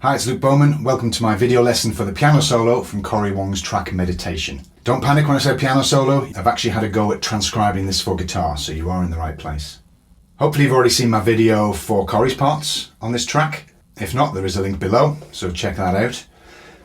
Hi, it's Luke Bowman. Welcome to my video lesson for the piano solo from Cory Wong's track Meditation. Don't panic when I say piano solo. I've actually had a go at transcribing this for guitar, so you are in the right place. Hopefully you've already seen my video for Cory's parts on this track. If not, there is a link below, so check that out.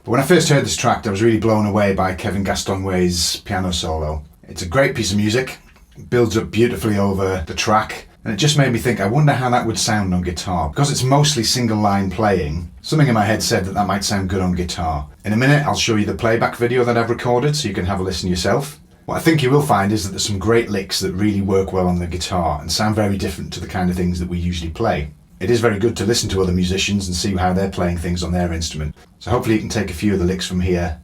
But when I first heard this track, I was really blown away by Kevin Gastonguay's piano solo. It's a great piece of music, it builds up beautifully over the track, and it just made me think, I wonder how that would sound on guitar. Because it's mostly single line playing, something in my head said that might sound good on guitar. In a minute, I'll show you the playback video that I've recorded so you can have a listen yourself. What I think you will find is that there's some great licks that really work well on the guitar and sound very different to the kind of things that we usually play. It is very good to listen to other musicians and see how they're playing things on their instrument. So hopefully you can take a few of the licks from here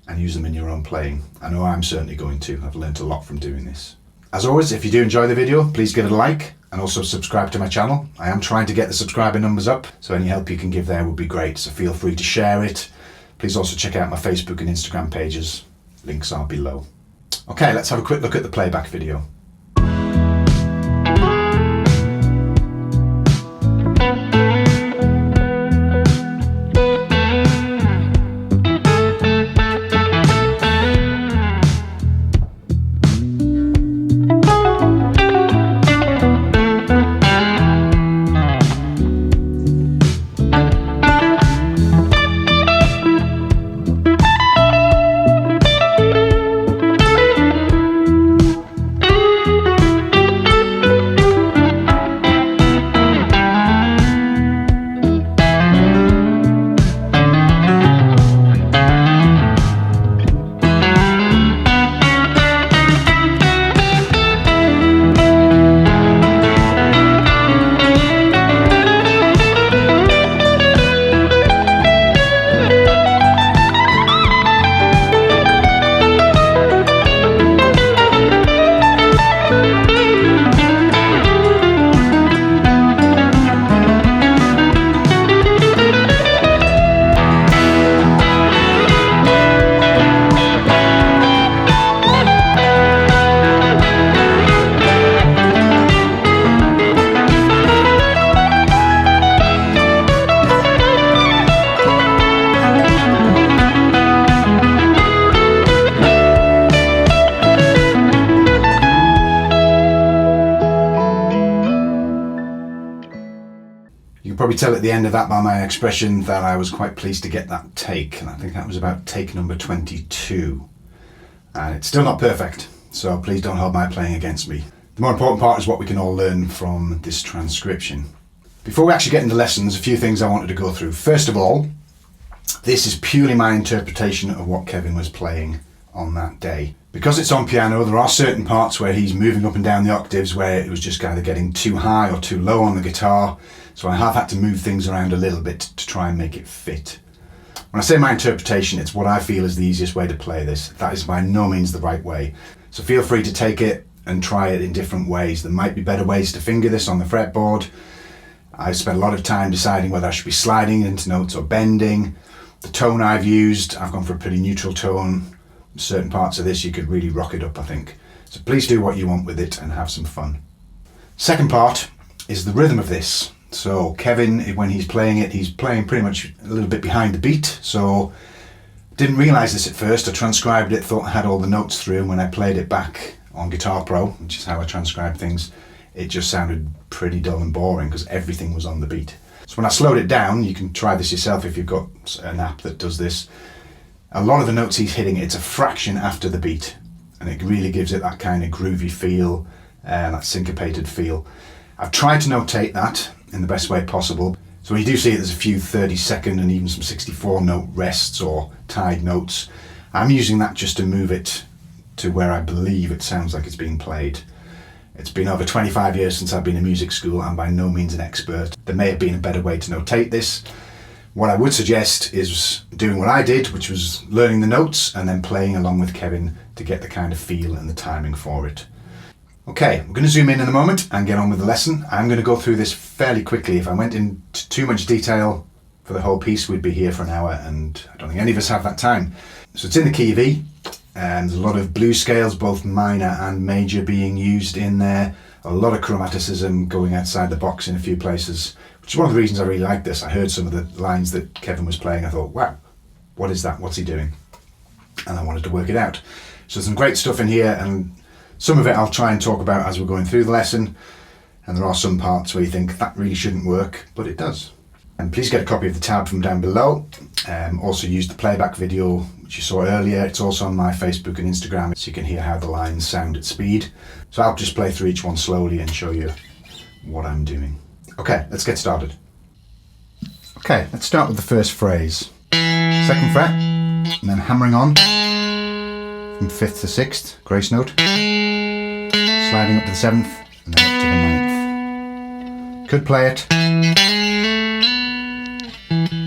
and use them in your own playing. I know I'm certainly going to. I've learnt a lot from doing this. As always, if you do enjoy the video, please give it a like and also subscribe to my channel. I am trying to get the subscriber numbers up, so any help you can give there would be great. So feel free to share it. Please also check out my Facebook and Instagram pages. Links are below. Okay, let's have a quick look at the playback video. You can probably tell at the end of that by my expression that I was quite pleased to get that take, and I think that was about take number 22. And it's still not perfect, so please don't hold my playing against me. The more important part is what we can all learn from this transcription. Before we actually get into lessons, a few things I wanted to go through. First of all, this is purely my interpretation of what Kevin was playing on that day. Because it's on piano, there are certain parts where he's moving up and down the octaves where it was just either getting too high or too low on the guitar. So I have had to move things around a little bit to try and make it fit. When I say my interpretation, it's what I feel is the easiest way to play this. That is by no means the right way. So feel free to take it and try it in different ways. There might be better ways to finger this on the fretboard. I spent a lot of time deciding whether I should be sliding into notes or bending. The tone I've used, I've gone for a pretty neutral tone. Certain parts of this you could really rock it up, I think. So please do what you want with it and have some fun. Second part is the rhythm of this. So Kevin, when he's playing it, he's playing pretty much a little bit behind the beat. So didn't realise this at first. I transcribed it, thought I had all the notes through, and when I played it back on Guitar Pro, which is how I transcribe things, it just sounded pretty dull and boring because everything was on the beat. So when I slowed it down, you can try this yourself if you've got an app that does this. A lot of the notes he's hitting, it's a fraction after the beat, and it really gives it that kind of groovy feel, that syncopated feel. I've tried to notate that in the best way possible. So when you do see it, there's a few 30-second and even some 64-note rests or tied notes. I'm using that just to move it to where I believe it sounds like it's being played. It's been over 25 years since I've been in music school. I'm by no means an expert. There may have been a better way to notate this. What I would suggest is doing what I did, which was learning the notes and then playing along with Kevin to get the kind of feel and the timing for it. Okay, we're going to zoom in a moment and get on with the lesson. I'm going to go through this fairly quickly. If I went into too much detail for the whole piece, we'd be here for an hour, and I don't think any of us have that time. So it's in the key of E, and there's a lot of blues scales, both minor and major, being used in there. A lot of chromaticism, going outside the box in a few places, which is one of the reasons I really like this. I heard some of the lines that Kevin was playing. I thought, wow, what is that? What's he doing? And I wanted to work it out. So there's some great stuff in here, and some of it I'll try and talk about as we're going through the lesson. And there are some parts where you think that really shouldn't work, but it does. And please get a copy of the tab from down below. Also use the playback video which you saw earlier. It's also on my Facebook and Instagram, so you can hear how the lines sound at speed. So I'll just play through each one slowly and show you what I'm doing. Okay, let's get started. Okay, let's start with the first phrase. 2nd fret, and then hammering on from 5th to 6th, grace note, sliding up to the 7th, and then up to the 9th. Could play it,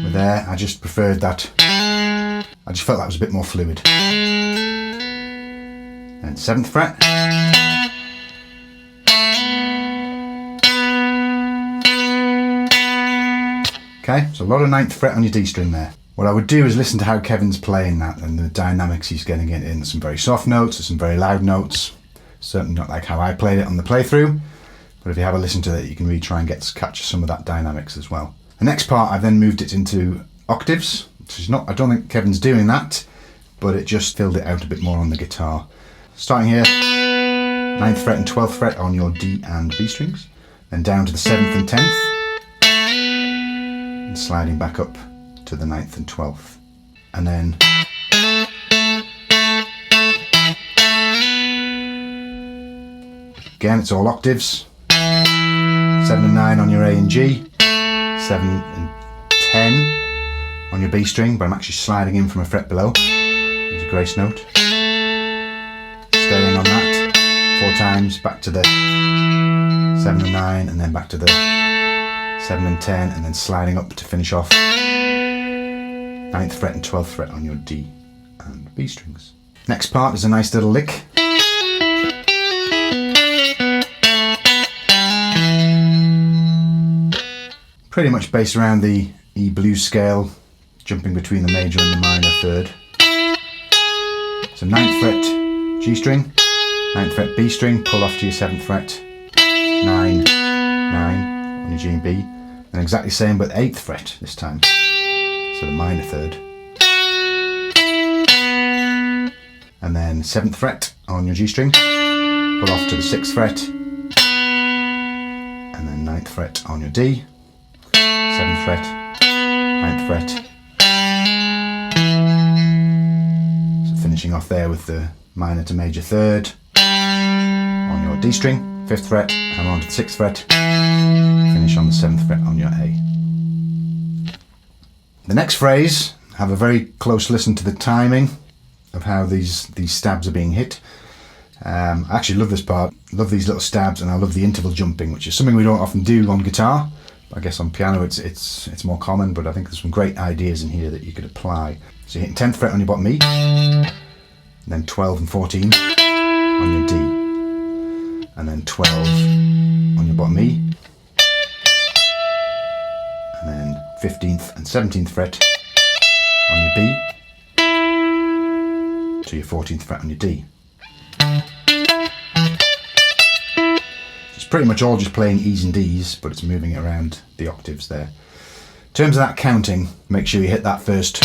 but there, I just preferred that. I just felt that was a bit more fluid. Then 7th fret. Okay, so a lot of 9th fret on your D string there. What I would do is listen to how Kevin's playing that and the dynamics he's getting it in. There's some very soft notes, there's some very loud notes. Certainly not like how I played it on the playthrough, but if you have a listen to it, you can really try and catch some of that dynamics as well. The next part, I've then moved it into octaves, which is not, I don't think Kevin's doing that, but it just filled it out a bit more on the guitar. Starting here, 9th fret and 12th fret on your D and B strings, then down to the 7th and 10th, and sliding back up to the 9th and 12th. And then again, it's all octaves. 7 and 9 on your A and G, 7 and 10 on your B string, but I'm actually sliding in from a fret below. There's a grace note. Staying on that 4 times, back to the 7 and 9, and then back to the 7 and 10, and then sliding up to finish off 9th fret and 12th fret on your D and B strings. Next part is a nice little lick. Pretty much based around the E blues scale, jumping between the major and the minor 3rd. So 9th fret G string, 9th fret B string, pull off to your 7th fret, 9, 9 on your G and B, and exactly the same but 8th fret this time, so the minor 3rd. And then 7th fret on your G string, pull off to the 6th fret, and then 9th fret on your D, 7th fret, 9th fret. So finishing off there with the minor to major 3rd on your D string, 5th fret, and on to the 6th fret, finish on the 7th fret on your A. The next phrase, have a very close listen to the timing of how these stabs are being hit. I actually love this part, love these little stabs, and I love the interval jumping, which is something we don't often do on guitar. I guess on piano it's more common, but I think there's some great ideas in here that you could apply. So you're hitting 10th fret on your bottom E, and then 12 and 14 on your D, and then 12 on your bottom E, and then 15th and 17th fret on your B, to your 14th fret on your D. It's pretty much all just playing E's and D's, but it's moving it around the octaves there. In terms of that counting, make sure you hit that first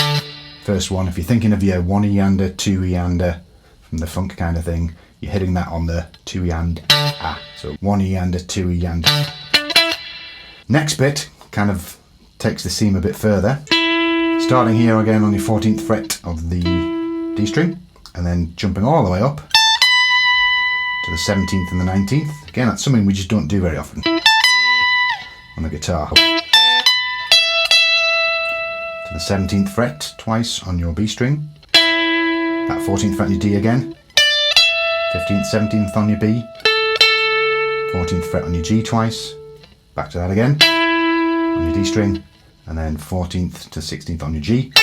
one. If you're thinking of your 1 E and a 2 E and a from the funk kind of thing, you're hitting that on the 2 E and a. So 1 E and a 2 E and a. Next bit kind of takes the theme a bit further. Starting here again on your 14th fret of the D string, and then jumping all the way up to the 17th and the 19th. Again, that's something we just don't do very often on the guitar. To the 17th fret twice on your B string, that 14th fret on your D again, 15th, 17th on your B, 14th fret on your G twice, back to that again, on your D string, and then 14th to 16th on your G,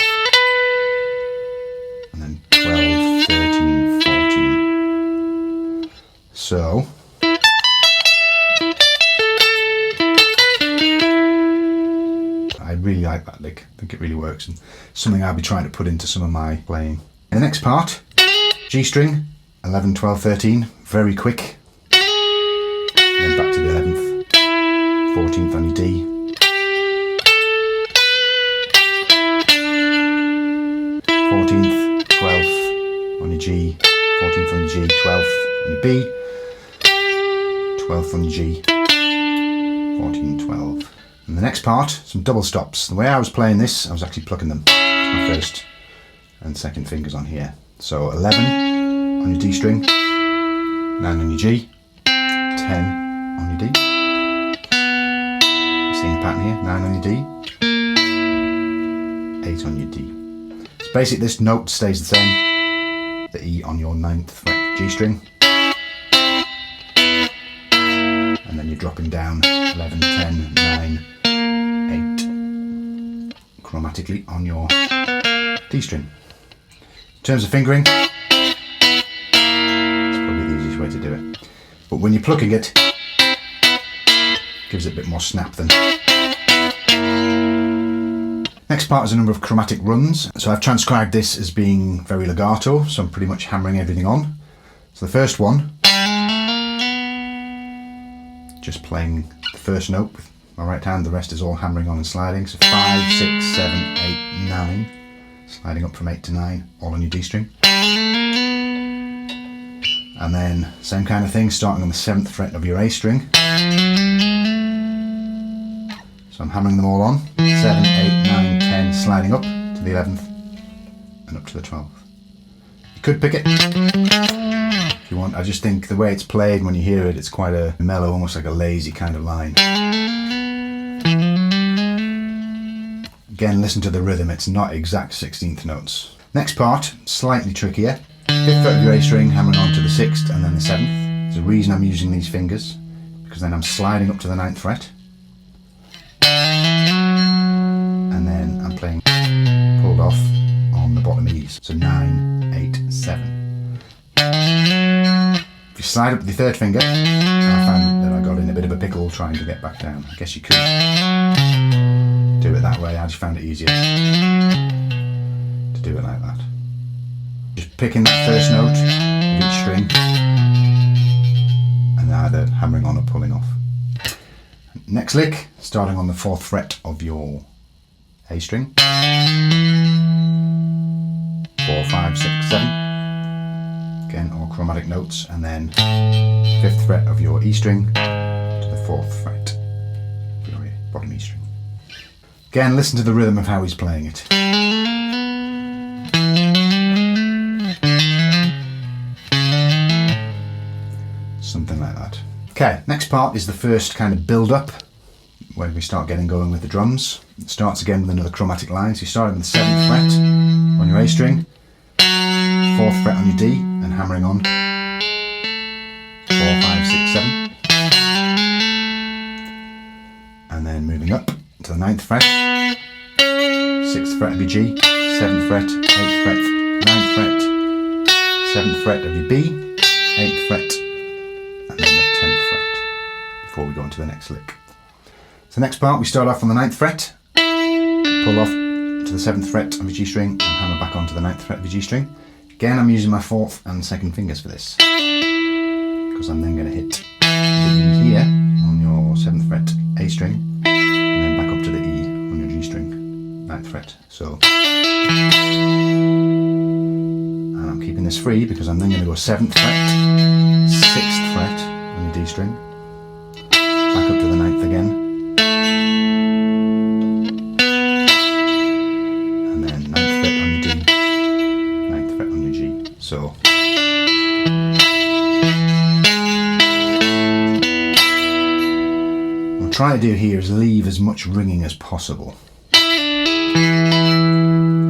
and then 12, 13, 14. So, I really like that lick. I think it really works, and something I'll be trying to put into some of my playing. In the next part, G string, 11, 12, 13, very quick. And then back to the 11th, 14th on your D, your G, 14th on your G, 12th on your B, 12th on your G, 14, 12. And the next part, some double stops. The way I was playing this, I was actually plucking them. My first and second fingers on here. So 11 on your D string, 9 on your G, 10 on your D. You see the pattern here, 9 on your D, 8 on your D. So basically this note stays the same, the E on your 9th fret G string, and then you're dropping down 11, 10, 9, 8 chromatically on your D string. In terms of fingering, it's probably the easiest way to do it. But when you're plucking it, gives it a bit more snap than. Next part is a number of chromatic runs. So I've transcribed this as being very legato, so I'm pretty much hammering everything on. So the first one, just playing the first note with my right hand, the rest is all hammering on and sliding. So 5, 6, 7, 8, 9, sliding up from 8 to 9, all on your D string. And then same kind of thing, starting on the 7th fret of your A string. So I'm hammering them all on, 7, 8, 9, 10, sliding up to the 11th and up to the 12th. You could pick it if you want. I just think the way it's played, when you hear it, it's quite a mellow, almost like a lazy kind of line. Again, listen to the rhythm, it's not exact 16th notes. Next part, slightly trickier. 5th fret of your A string, hammering on to the 6th and then the 7th. There's a reason I'm using these fingers, because then I'm sliding up to the 9th fret. And then I'm playing pulled off on the bottom E's. So 9, 8, 7. If you slide up with your 3rd finger, I found that I got in a bit of a pickle trying to get back down. I guess you could do it that way, I just found it easier to do it like that. Just picking that first note of each string and either hammering on or pulling off. Next lick, starting on the 4th fret of your A string. 4, 5, 6, 7. Again, all chromatic notes, and then 5th fret of your E string to the 4th fret of your bottom E string. Again, listen to the rhythm of how he's playing it. Something like that. Okay, next part is the first kind of build up where we start getting going with the drums. It starts again with another chromatic line. So you start with the 7th fret on your A string, 4th fret on your D, and hammering on 4, 5, 6, 7. And then moving up to the 9th fret, 6th fret of your G, 7th fret, 8th fret, 9th fret, 7th fret of your B, 8th fret, and then the 10th fret before we go into the next lick. So next part, we start off on the 9th fret, pull off to the 7th fret of your G string and hammer back onto the 9th fret of your G string. Again, I'm using my 4th and 2nd fingers for this, because I'm then going to hit the E here on your 7th fret A string and then back up to the E on your G string, 9th fret. So, and I'm keeping this free because I'm then going to go 7th fret, 6th fret on your D string, back up to the 9th again, and then 9th fret on your D, 9th fret on your G. So what I'm trying to do here is leave as much ringing as possible.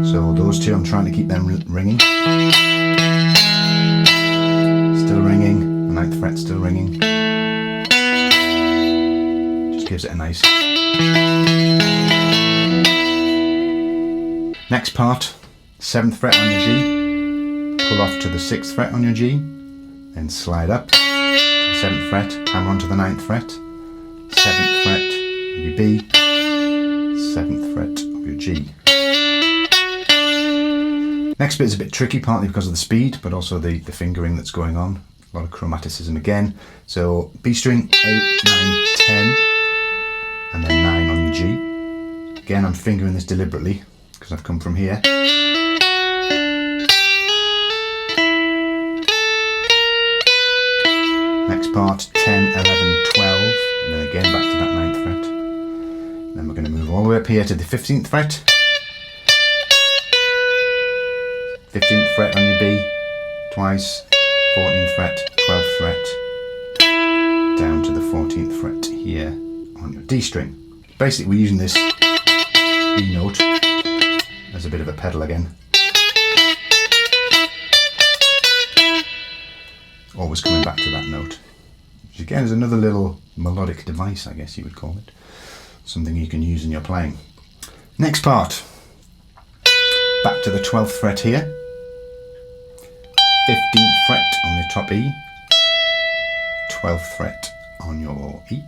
So those two, I'm trying to keep them ringing. Still ringing, the 9th fret still ringing. Just gives it a nice. Next part, 7th fret on your G, pull off to the 6th fret on your G, then slide up to the 7th fret, hammer onto the 9th fret, 7th fret of your B, 7th fret of your G. Next bit is a bit tricky, partly because of the speed, but also the fingering that's going on. A lot of chromaticism again. So B string, 8, 9, 10, and then 9 on your G. Again, I'm fingering this deliberately, because I've come from here. next part 10, 11, 12, and then again back to that 9th fret. Then we're going to move all the way up here to the 15th fret. 15th fret on your B, twice, 14th fret, 12th fret, down to the 14th fret here on your D string. Basically we're using this E note as a bit of a pedal again. Always coming back to that note. Which again is another little melodic device, I guess you would call it. Something you can use in your playing. Next part. Back to the 12th fret here. 15th fret on the top E. 12th fret on your E.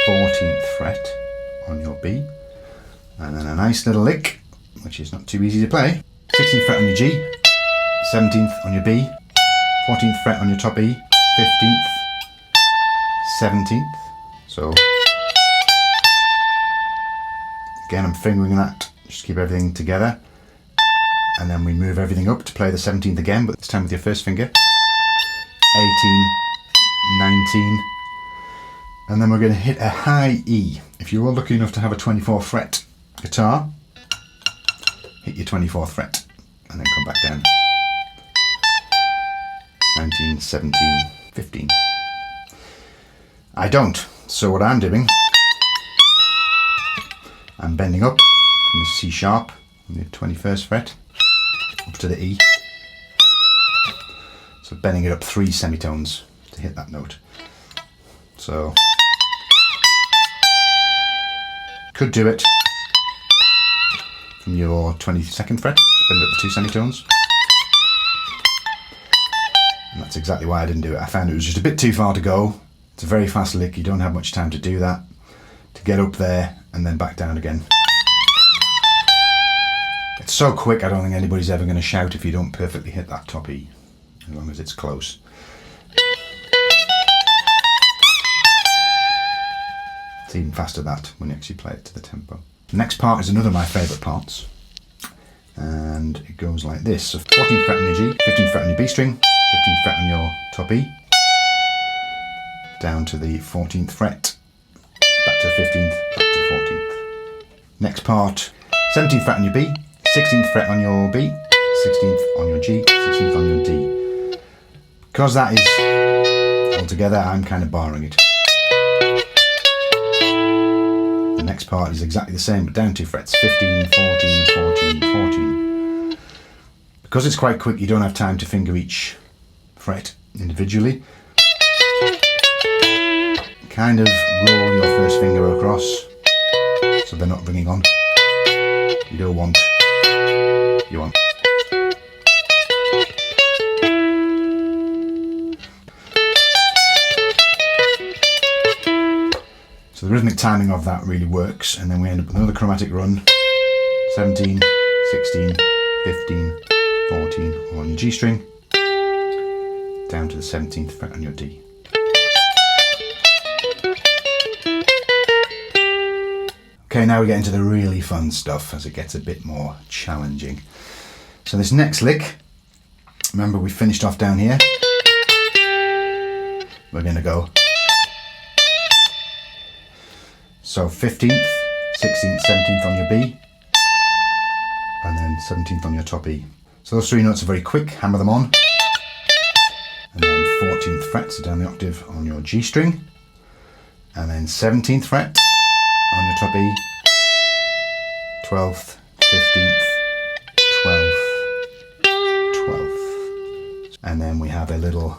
14th fret on your B. And then a nice little lick, which is not too easy to play. 16th fret on your G. 17th on your B. 14th fret on your top E. 15th. 17th. So again I'm fingering that, just keep everything together. And then we move everything up to play the 17th again, but this time with your first finger. 18, 19, and then we're going to hit a high E. If you're all lucky enough to have a 24th fret guitar, hit your 24th fret and then come back down. 19, 17, 15. I don't, so what I'm doing, I'm bending up from the C sharp on the 21st fret up to the E. So bending it up 3 semitones to hit that note. So could do it from your 22nd fret, just bend it up 2 semitones. And that's exactly why I didn't do it. I found it was just a bit too far to go. It's a very fast lick, you don't have much time to do that. To get up there and then back down again. It's so quick, I don't think anybody's ever going to shout if you don't perfectly hit that top E, as long as it's close. It's even faster that when you actually play it to the tempo. The next part is another of my favourite parts, and it goes like this. So 14th fret on your G, 15th fret on your B string, 15th fret on your top E, down to the 14th fret, back to the 15th, back to the 14th. Next part, 17th fret on your B, 16th fret on your B, 16th on your G, 16th on your D. Because that is all together, I'm kind of barring it. The next part is exactly the same, but down 2 frets, 15, 14, 14, 14. Because it's quite quick, you don't have time to finger each fret individually. Kind of roll your first finger across so they're not ringing on. You don't want, you want. So the rhythmic timing of that really works, and then we end up with another chromatic run. 17, 16, 15, 14 on your G string, down to the 17th fret on your D. Okay, now we get into the really fun stuff as it gets a bit more challenging. So this next lick, remember we finished off down here. We're going to go. So 15th, 16th, 17th on your B, and then 17th on your top E. So those 3 notes are very quick, hammer them on. And then 14th fret, so down the octave on your G string. And then 17th fret on your top E, 12th, 15th, 12th, 12th. And then we have a little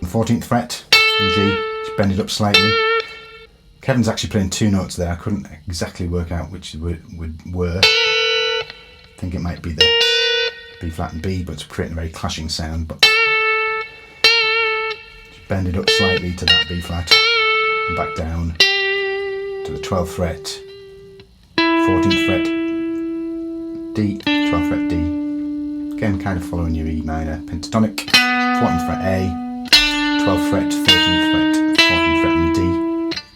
14th fret in G, just bend it up slightly. Kevin's actually playing 2 notes there. I couldn't exactly work out which were. I think it might be the B flat and B, but it's creating a very clashing sound. But just bend it up slightly to that B flat, and back down to the 12th fret, 14th fret, D, 12th fret D. Again, kind of following your E minor pentatonic. 14th fret A, 12th fret, 13th fret, 14th fret on your D.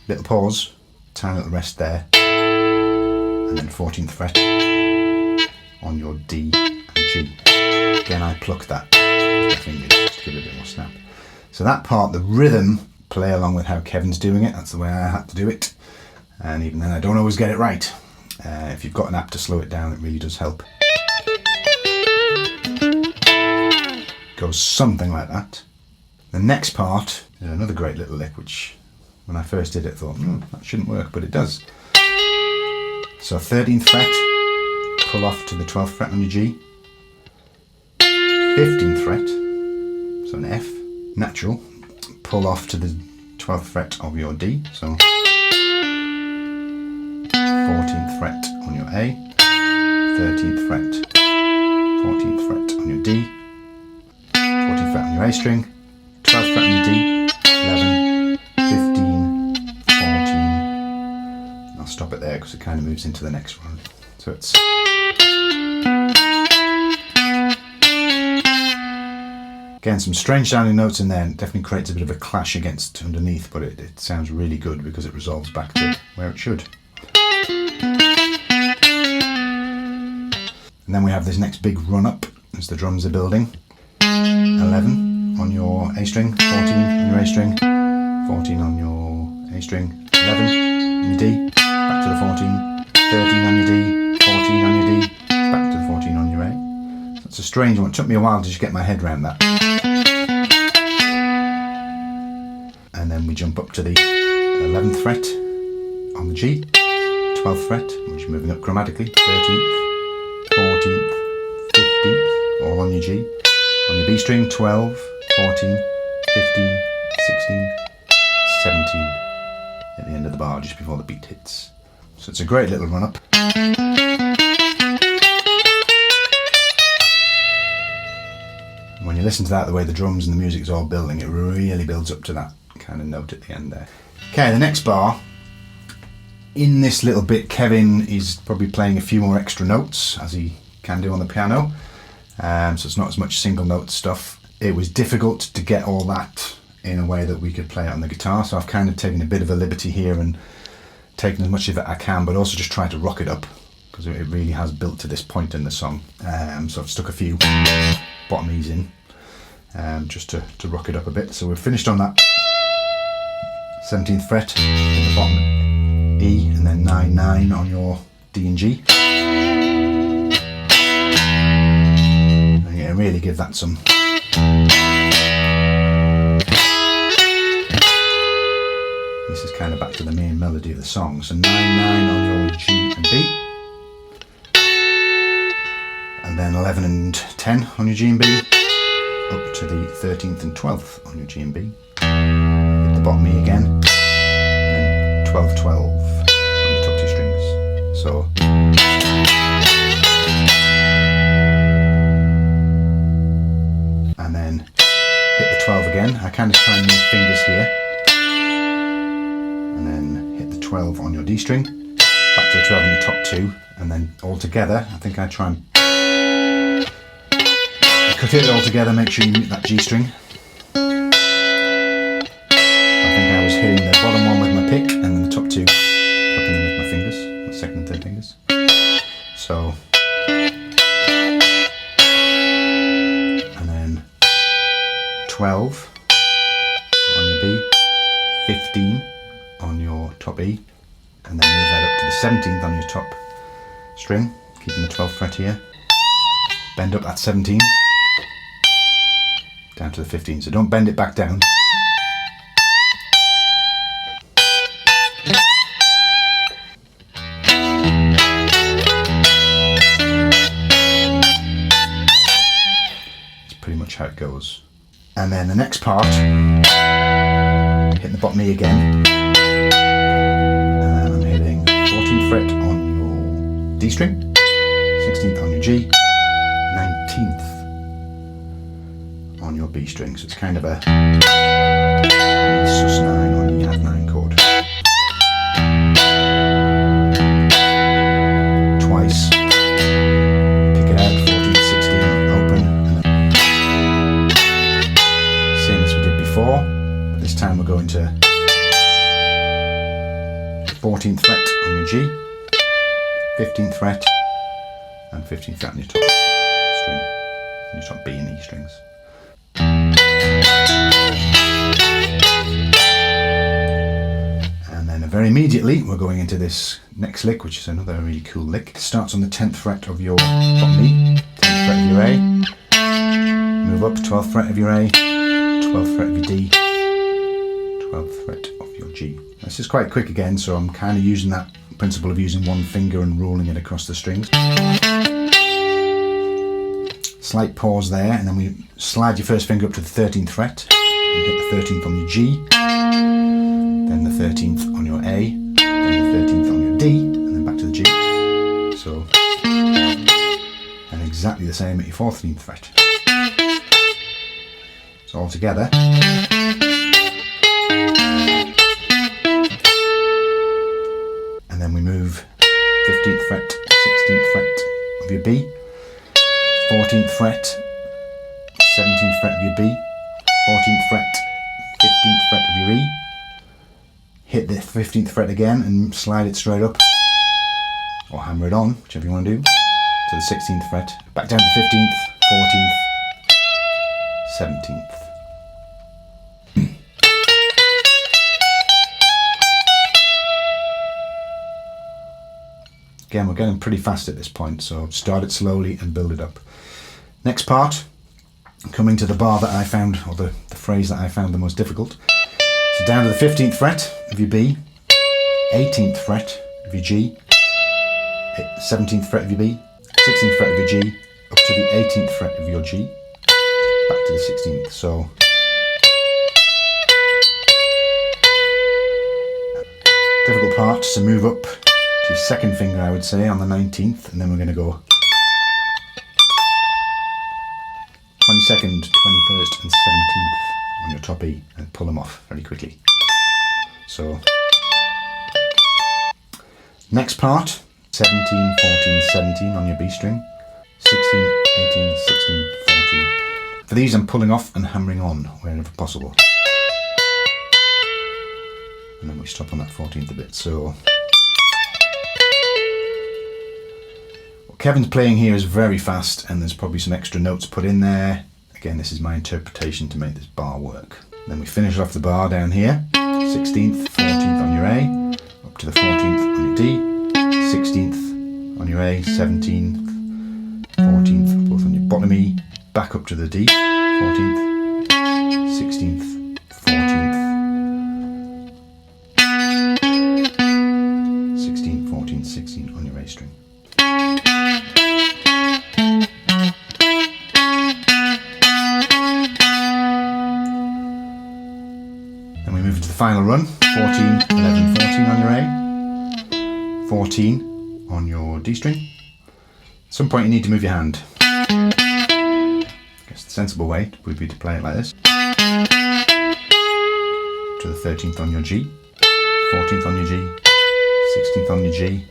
Little pause, tiny little rest there, and then 14th fret on your D and G. Again, I pluck that with my fingers. give it a bit more snap. So that part, the rhythm, play along with how Kevin's doing it. That's the way I had to do it. And even then I don't always get it right. If you've got an app to slow it down, it really does help. Goes something like that. The next part is another great little lick, which when I first did it I thought, that shouldn't work, but it does. So 13th fret, pull off to the 12th fret on your G. 15th fret, so an F, natural, pull off to the 12th fret of your D, so 14th fret on your A, 13th fret, 14th fret on your D, 14th fret on your A string, 12th fret on your D, 11, 15, 14. I'll stop it there because it kind of moves into the next one. So it's again some strange sounding notes in there, and definitely creates a bit of a clash against underneath, but it sounds really good because it resolves back to where it should. And then we have this next big run up as the drums are building. 11 on your A string, 14 on your A string, 14 on your A string, 11 on your D, back to the 14, 13 on your D, 14 on your D, back to the 14 on your A. So it's a strange one. It took me a while to just get my head around that. And then we jump up to the 11th fret on the G, 12th fret, which is moving up chromatically, 13th, 14th, 15th, all on your G. On your B string, 12, 14, 15, 16, 17 at the end of the bar just before the beat hits. So it's a great little run up. When you listen to that, the way the drums and the music is all building, it really builds up to that kind of note at the end there. Okay, the next bar. In this little bit, Kevin is probably playing a few more extra notes, as he can do on the piano. So it's not as much single note stuff. It was difficult to get all that in a way that we could play it on the guitar, so I've kind of taken a bit of a liberty here and taken as much of it I can, but also just tried to rock it up because it really has built to this point in the song. So I've stuck a few bottom E's in just to rock it up a bit. So we're finished on that 17th fret in the bottom E, and then 9-9 on your D and G. And yeah, really give that some. This is kind of back to the main melody of the song. So 9-9 on your G and B. And then 11 and 10 on your G and B. Up to the 13th and 12th on your G and B. Hit the bottom E again. And then 12-12 on your top two strings. So. And then hit the 12 again. I kind of try and move fingers here. And then hit the 12 on your D string, back to the 12 on your top two, and then all together, I think I try and cut it all together, make sure you mute that G string. I think I was hitting the bottom one with my pick, and then the top two, plucking them with my fingers, the second and third fingers. So, and then 12 on your B, 15 on your top E, and then move that up to the 17th on your top string, keeping the 12th fret here. Bend up that 17 down to the 15, so don't bend it back down. That's pretty much how it goes. And then the next part, hitting the bottom E again. And I'm hitting 14th fret on your D string, 16th on your G, 19th on your B string. So it's kind of a sus9 on your Add9 chord. Twice. Pick it out, 14th, 16th, open. And then same as we did before, but this time we're going to 14th fret on your G, 15th fret, and 15th fret on your top string, on your top B and E strings. very immediately we're going into this next lick, which is another really cool lick. It starts on the 10th fret of your bottom E, 10th fret of your A, move up 12th fret of your A, 12th fret of your D, 12th fret of your G. This is quite quick again, so I'm kind of using that principle of using one finger and rolling it across the strings. Slight pause there, and then we slide your first finger up to the 13th fret and hit the 13th on your G, then the 13th on your A, then the 13th on your D, and then back to the G. So, and exactly the same at your 14th fret. So all together. And then we move 15th fret, 16th fret of your B, 14th fret, 17th fret of your B, 14th fret, 15th fret of your E, hit the 15th fret again and slide it straight up, or hammer it on, whichever you want to do, to the 16th fret, back down to the 15th, 14th, 17th. Again, we're getting pretty fast at this point, so start it slowly and build it up. Next part, coming to the bar that I found, or the phrase that I found the most difficult. So down to the 15th fret of your B, 18th fret of your G, 17th fret of your B, 16th fret of your G, up to the 18th fret of your G, back to the 16th. So difficult part to move up to your second finger, I would say, on the 19th, and then we're going to go 22nd, 21st and 17th on your top E and pull them off very quickly. So next part, 17, 14, 17 on your B string, 16, 18, 16, 14. For these I'm pulling off and hammering on wherever possible. And then we stop on that 14th a bit. So what Kevin's playing here is very fast, and there's probably some extra notes put in there. Again, this is my interpretation to make this bar work. Then we finish off the bar down here, 16th, 14th on your A, up to the 14th on your D, 16th on your A, 17th, 14th, both on your bottom E, back up to the D, 14th, 16th, 14th, 16, 14, 16 on your A string. Then we move into the final run, 14, 11, 14 on your A, 14 on your D string. At some point you need to move your hand. I guess the sensible way would be to play it like this. To the 13th on your G, 14th on your G, 16th on your G,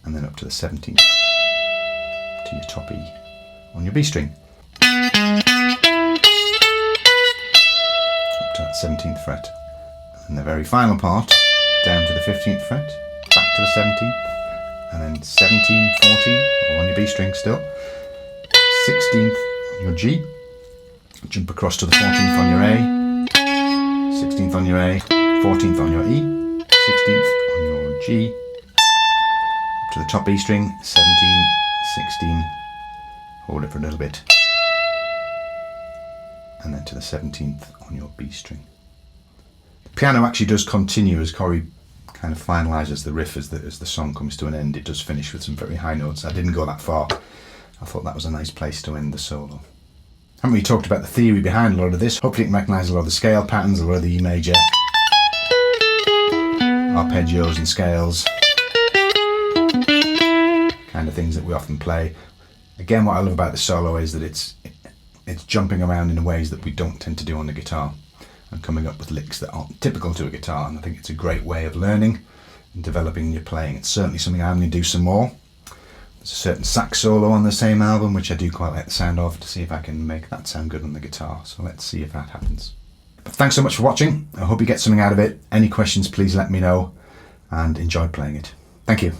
and then up to the 17th to your top E on your B string. Up to that 17th fret. And the very final part, down to the 15th fret, back to the 17th, and then 17, 14, all on your B string still, 16th on your G, jump across to the 14th on your A, 16th on your A, 14th on your E, 16th on your G, to the top B string, 17, 16, hold it for a little bit, and then to the 17th on your B string. The piano actually does continue as Cory kind of finalises the riff as the song comes to an end. It does finish with some very high notes. I didn't go that far. I thought that was a nice place to end the solo. I haven't really talked about the theory behind a lot of this. Hopefully you can recognise a lot of the scale patterns, a lot of the E major arpeggios and scales, kind of things that we often play. Again, what I love about the solo is that it's jumping around in ways that we don't tend to do on the guitar, and coming up with licks that aren't typical to a guitar, and I think it's a great way of learning and developing your playing. It's certainly something I'm going to do some more. There's a certain sax solo on the same album which I do quite like the sound of, to see if I can make that sound good on the guitar, so let's see if that happens. But thanks so much for watching. I hope you get something out of it. Any questions, please let me know, and enjoy playing it. Thank you.